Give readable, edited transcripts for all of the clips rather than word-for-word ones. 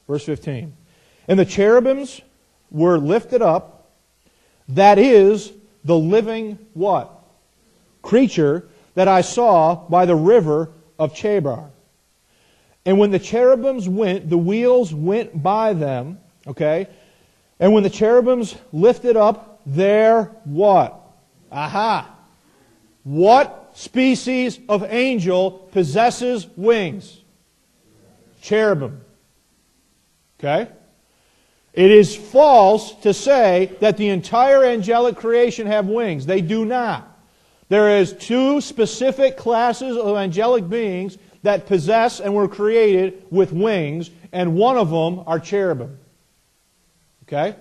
Verse 15. And the cherubims were lifted up, that is, the living what? Creature that I saw by the river of Chebar. And when the cherubims went, the wheels went by them, okay? And when the cherubims lifted up their what? Aha! What species of angel possesses wings? Cherubim. Okay? It is false to say that the entire angelic creation have wings. They do not. There is two specific classes of angelic beings that possess and were created with wings, and one of them are cherubim. Okay?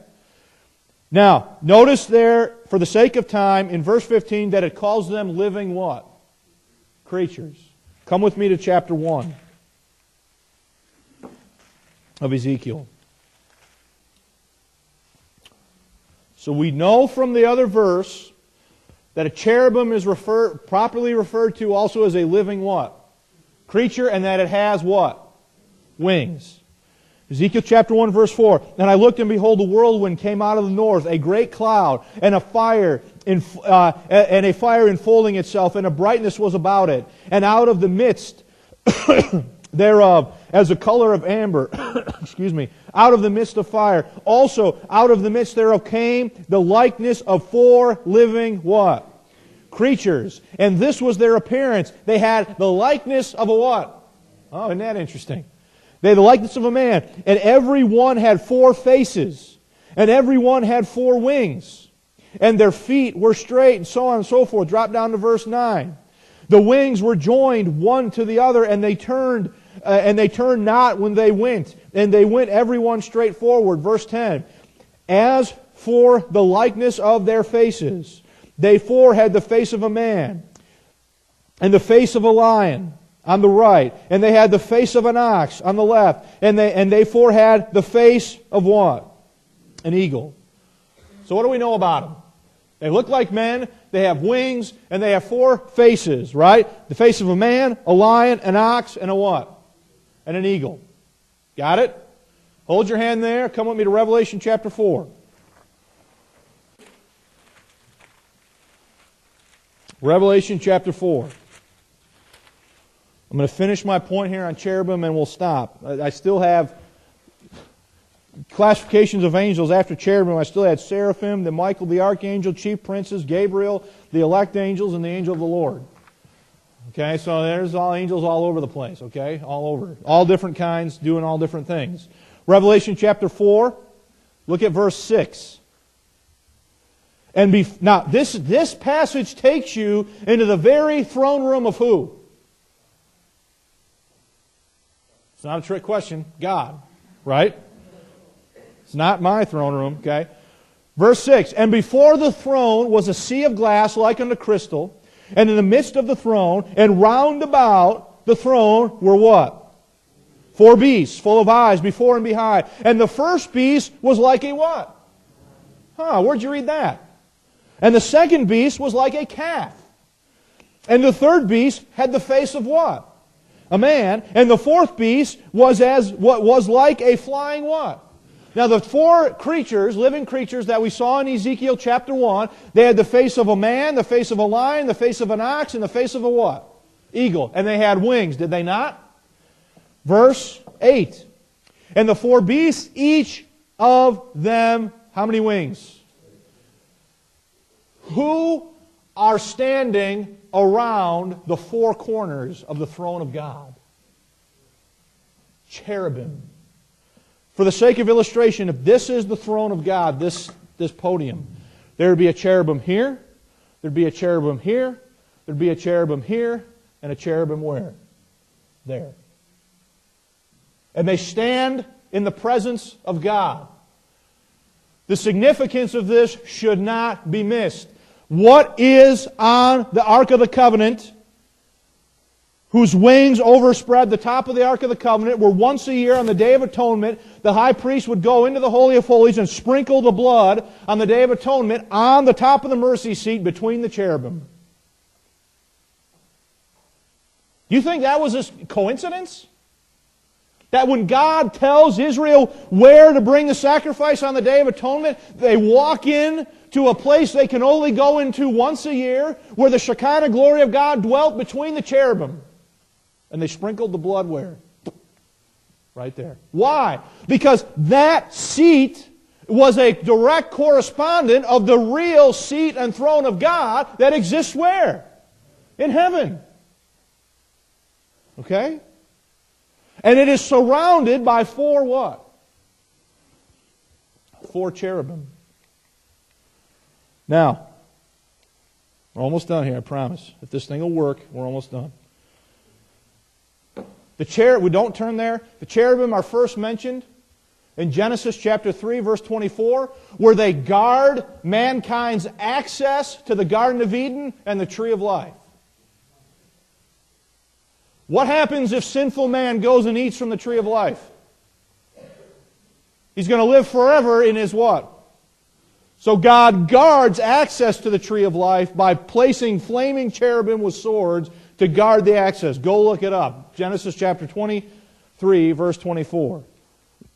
Now, notice there, for the sake of time, in verse 15, that it calls them living what? Creatures. Come with me to chapter 1 of Ezekiel. So we know from the other verse that a cherubim is properly referred to also as a living what? Creature, and that it has what? Wings. Ezekiel chapter 1 verse 4. And I looked, and behold, a whirlwind came out of the north, a great cloud, and a fire enfolding itself, and a brightness was about it. And out of the midst thereof, as the color of amber, out of the midst of fire. Also, out of the midst thereof came the likeness of four living what? Creatures. And this was their appearance. They had the likeness of a what? Oh, isn't that interesting? They had the likeness of a man. And every one had four faces. And every one had four wings. And their feet were straight, and so on and so forth. Drop down to verse 9. The wings were joined one to the other, and they turned not when they went. And they went every one straight forward. Verse 10. As for the likeness of their faces, they four had the face of a man, and the face of a lion on the right, and they had the face of an ox on the left, and they four had the face of what? An eagle. So what do we know about them? They look like men, they have wings, and they have four faces, right? The face of a man, a lion, an ox, and a what? And an eagle. Got it? Hold your hand there. Come with me to Revelation chapter 4. Revelation chapter 4. I'm going to finish my point here on cherubim and we'll stop. I still have classifications of angels after cherubim. I still had seraphim, the Michael the archangel, chief princes, Gabriel, the elect angels, and the angel of the Lord. Okay, so there's all angels all over the place, okay? All over. All different kinds, doing all different things. Revelation chapter 4, look at verse 6. Now, this passage takes you into the very throne room of who? It's not a trick question. God, right? It's not my throne room, okay? Verse 6, and before the throne was a sea of glass like unto crystal, and in the midst of the throne, and round about the throne were what? Four beasts, full of eyes, before and behind. And the first beast was like a what? Where'd you read that? And the second beast was like a calf. And the third beast had the face of what? A man. And the fourth beast was like a flying what? Now the four creatures, living creatures that we saw in Ezekiel chapter 1, they had the face of a man, the face of a lion, the face of an ox, and the face of a what? Eagle. And they had wings, did they not? Verse 8. And the four beasts, each of them, how many wings? Who are standing around the four corners of the throne of God? Cherubim. For the sake of illustration, if this is the throne of God, this podium, there would be a cherubim here, there'd be a cherubim here, there'd be a cherubim here, and a cherubim where? There. And they stand in the presence of God. The significance of this should not be missed. What is on the Ark of the Covenant, whose wings overspread the top of the Ark of the Covenant, where once a year on the Day of Atonement, the high priest would go into the Holy of Holies and sprinkle the blood on the Day of Atonement on the top of the mercy seat between the cherubim. Do you think that was a coincidence? That when God tells Israel where to bring the sacrifice on the Day of Atonement, they walk in to a place they can only go into once a year, where the Shekinah glory of God dwelt between the cherubim. And they sprinkled the blood where? Right there. Why? Because that seat was a direct correspondent of the real seat and throne of God that exists where? In heaven. Okay? And it is surrounded by 4 what? 4 cherubim. Now, we're almost done here, I promise. If this thing will work, we're almost done. We don't turn there. The cherubim are first mentioned in Genesis chapter 3, verse 24, where they guard mankind's access to the Garden of Eden and the tree of life. What happens if sinful man goes and eats from the tree of life? He's going to live forever in his what? So God guards access to the tree of life by placing flaming cherubim with swords to guard the access. Go look it up. Genesis chapter 23, verse 24.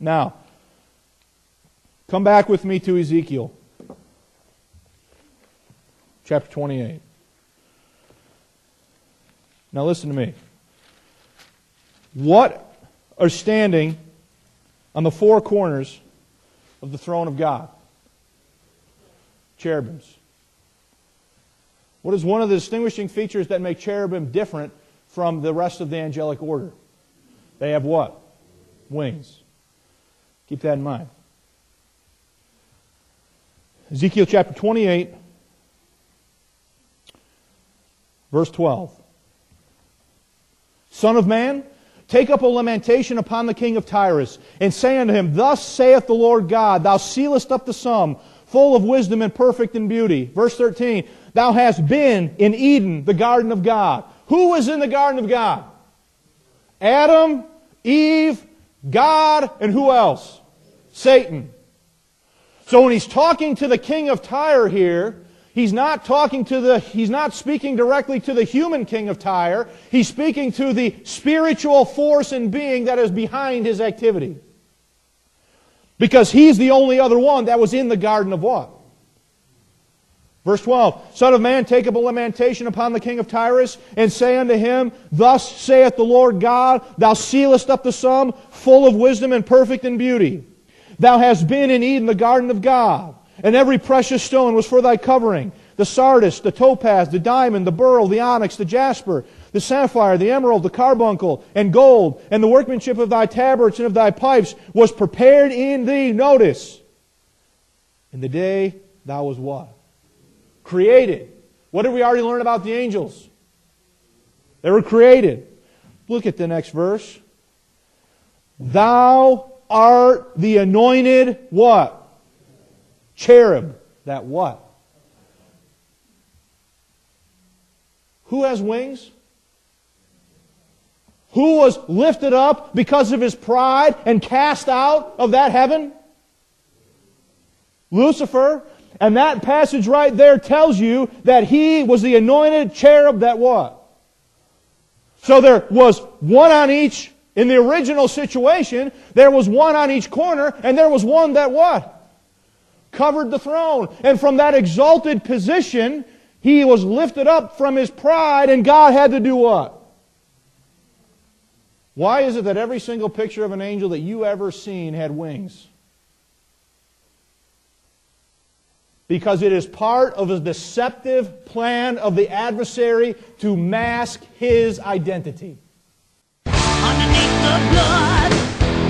Now, come back with me to Ezekiel chapter 28. Now listen to me. What are standing on the 4 corners of the throne of God? Cherubims. What is one of the distinguishing features that make cherubim different from the rest of the angelic order? They have what? Wings. Keep that in mind. Ezekiel chapter 28, verse 12. Son of man, take up a lamentation upon the king of Tyrus, and say unto him, Thus saith the Lord God, Thou sealest up the sum, full of wisdom and perfect in beauty. Verse 13, Thou hast been in Eden, the garden of God. Who was in the garden of God? Adam, Eve, God, and who else? Satan. So when he's talking to the king of Tyre here, he's not speaking directly to the human king of Tyre. He's speaking to the spiritual force and being that is behind his activity. Because he's the only other one that was in the garden of what? Verse 12, Son of man, take up a lamentation upon the king of Tyrus, and say unto him, Thus saith the Lord God, Thou sealest up the sum, full of wisdom and perfect in beauty. Thou hast been in Eden, the garden of God, and every precious stone was for thy covering, the sardius, the topaz, the diamond, the beryl, the onyx, the jasper, the sapphire, the emerald, the carbuncle, and gold, and the workmanship of thy tabrets and of thy pipes was prepared in thee. Notice, in the day thou was what? Created. What did we already learn about the angels? They were created. Look at the next verse. Thou art the anointed what? Cherub. That what? Who has wings? Who was lifted up because of his pride and cast out of that heaven? Lucifer. And that passage right there tells you that he was the anointed cherub that what? So there was one on each, in the original situation, there was one on each corner, and there was one that what? Covered the throne. And from that exalted position, he was lifted up from his pride, and God had to do what? Why is it that every single picture of an angel that you ever seen had wings? Because it is part of a deceptive plan of the adversary to mask his identity. Underneath the blood.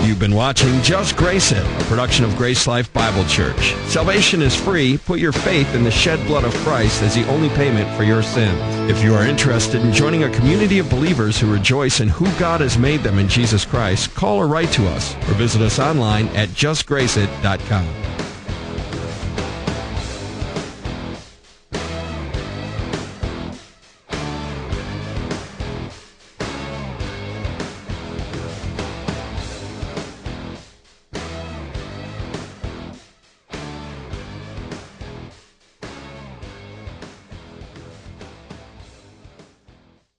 You've been watching Just Grace It, a production of Grace Life Bible Church. Salvation is free. Put your faith in the shed blood of Christ as the only payment for your sins. If you are interested in joining a community of believers who rejoice in who God has made them in Jesus Christ, call or write to us or visit us online at justgraceit.com.